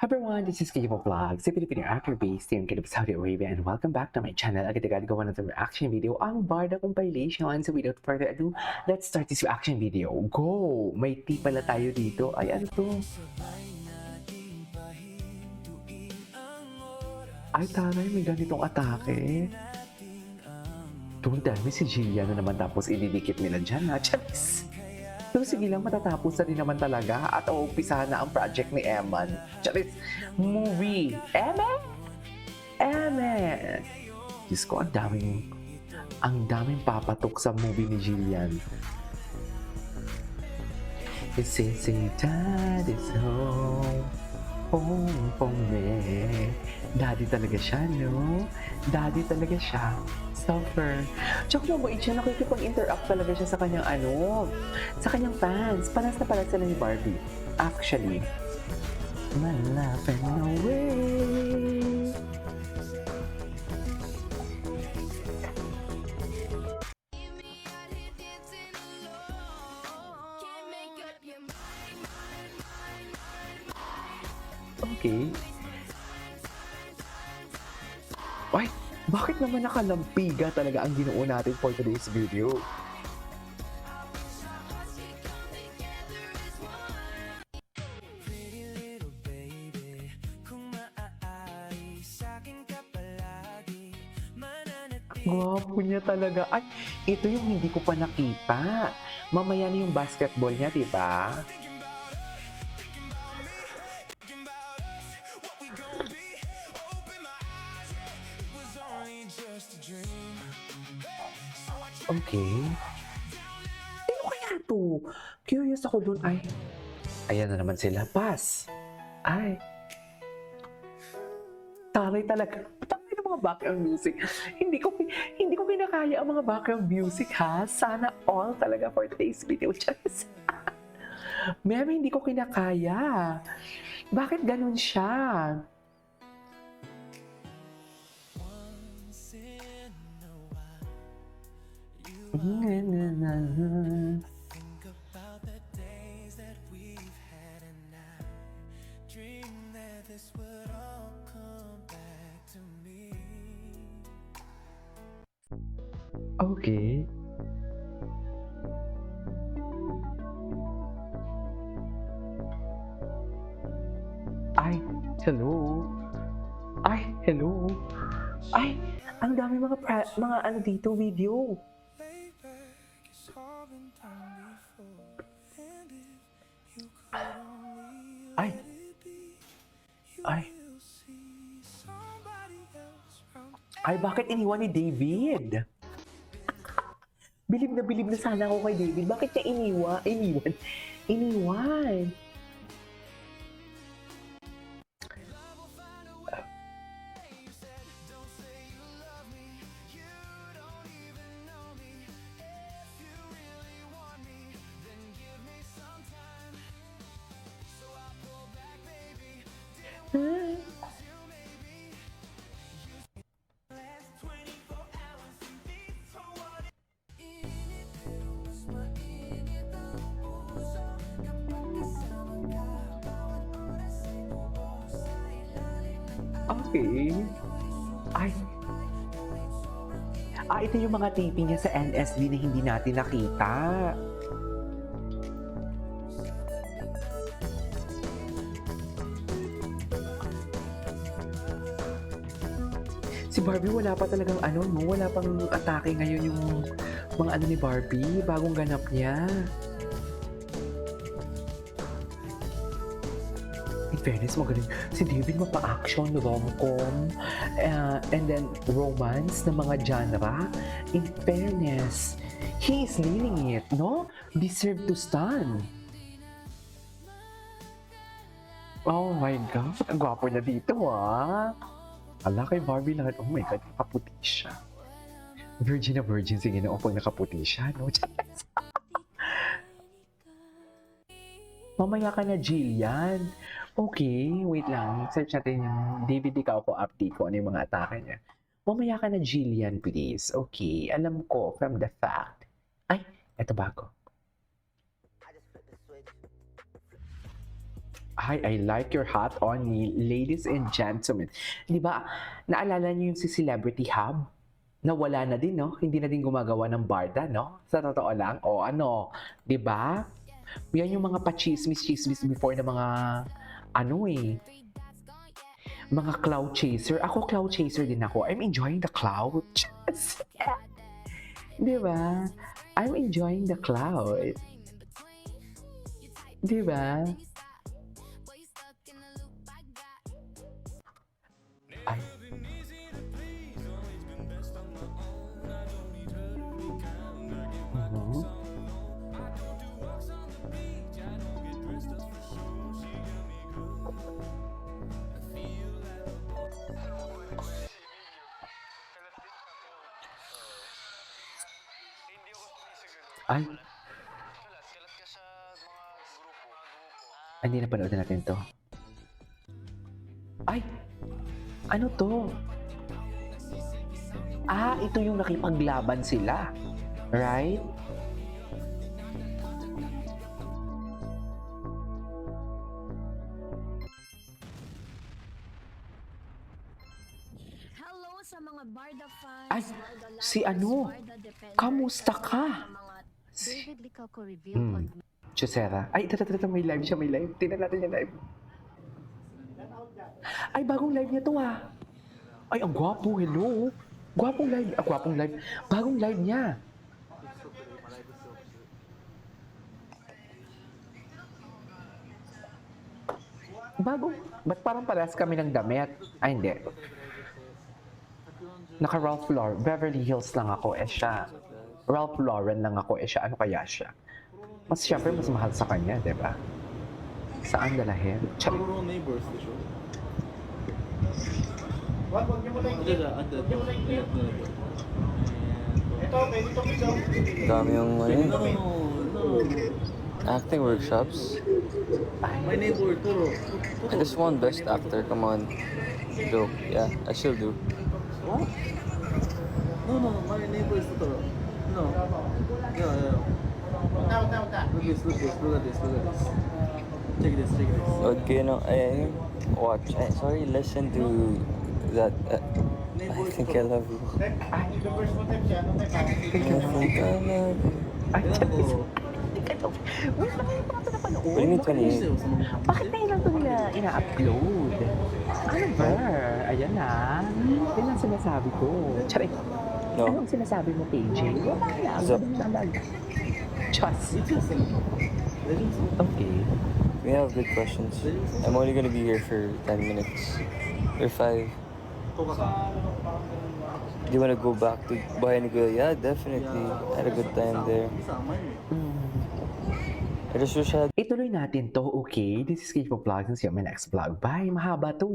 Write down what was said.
Everyone, this is Kijibo Vlog, sa Filipino actor based here in Kidab, Saudi Arabia, and welcome back to my channel. Agad-agad gawa na ng reaction video ang Barda compilation. So without further ado, let's start this reaction video. Go! May tea pala tayo dito. Ay, ano to? Ay, taray, may ganitong atake. Don't tell me si Jillian na naman tapos ididikit nila dyan, ha? Charis! Pero sige lang, matatapos na rin naman talaga at uumpisahan na ang project ni Eman. Charis! Movie! Eman! Eman! Diyos ko, ang daming papatok sa movie ni Jillian. It's say dad is home. Home for me. Daddy talaga siya, no? Daddy talaga siya. Suffer. Tsaka mabait siya, nakikipag-interact talaga siya sa kanyang sa kanyang fans. Panas na panas sila ni Barbie. Actually. My love and away. Okay. Ay, bakit naman nakalampiga talaga ang ginoo natin for today's video? Gwapo niya talaga. Ay, ito yung hindi ko pa nakita. Mamaya na yung basketball niya, diba? Okay. Ano kaya to? Curious ako dun. Ay, ayan na naman sila. Pass. Ay. Taray talaga. Taray ng mga background music. Hindi ko kinakaya ang mga background music, ha? Sana all talaga for today's video. Just. Mary, hindi ko kinakaya. Bakit ganun siya? Okay. Ay, hello. Ay, hello. Ay, ang dami mga ano dito video. Ay. Ay. Ay, bakit iniwan ni David? Bilib na sana ako kay David. Bakit niya iniwan? Okay. Ay. Ito yung mga taping niya sa NSB na hindi natin nakita. Si Barbie wala pa talagang wala pang atake ngayon yung mga ni Barbie, bagong ganap niya. In fairness, magaling. Si David mapa-action, rom-com, and then romance na mga genre. In fairness, he is nailing it, no? Deserve to stand. Oh my God, ang gwapo niya dito, ah. Ala kay Barbie lahat. Oh my God, nakaputi siya. Virgin na virgin, sige na, pag nakaputi siya, no? Mamaya ka na, Jillian. Okay, wait lang. Search natin yung David Icauco update ko ano yung mga atake niya. Mamaya ka na, Jillian, please. Okay, alam ko from the fact. Ay, eto bago. I like your hat on me, ladies and gentlemen. Di ba, naalala niyo yung si Celebrity Hub? Nawala na din, no? Hindi na din gumagawa ng barda, no? Sa totoo lang. O ano, di ba? Yan yung mga pa-chismis-chismis before na mga, mga cloud chaser. Ako, cloud chaser din ako. I'm enjoying the cloud. Di ba? I'm enjoying the cloud. Di ba? Ay. Mhm. Ay, hindi napanood na natin to. Ay, ano to? Ito yung nakipaglaban sila. Right? Hello sa mga Barda fans. Ay, Barda lovers, si ano? Barda defenders, Kamusta at ka? sa mga David Licaco revealed on Chusera. Ay, tata, may live siya, may live. Tingnan natin yung live. Ay, bagong live niya to Ay, ang gwapo, hello. Gwapong live, gwapong live. Bagong live niya. Ba't parang parehas kami ng damit? Ay, hindi. Naka Ralph Lauren, Beverly Hills lang ako, siya. Ralph Lauren lang ako, siya. Ano kaya siya? Siyempre, mas mahal sa kanya, di ba? Saan dalahin? Puro neighbors, di siya. Dami yung No. acting workshops. My neighbor, Turo. I just won Best Actor, come on. Joke, yeah, I still do. What? No, my neighbor is Totoro. No. Yeah. Look at this. Check this. Okay, no, I watch, listen to that. I think I love you. I think I love you. Ay, Totoro. wait lang, yung mga pinapanood. What do you mean 28? Bakit na lang ito nila ina-upload? Ano ba? Ayan na. Yan ang sinasabi ko. Charing. No. Anong sinasabi mo, PJ? Wala na. Zap. Ganun lang. Just. Legends. Okay. We have good questions. I'm only gonna be here for 10 minutes. Or 5. Do you wanna go back to Bayan ni Kuya? Yeah, definitely. Had a good time there. I just wish I had Ituloy natin to, okay? This is Kate Vlogs and see you on my next vlog. Bye! Mahaba to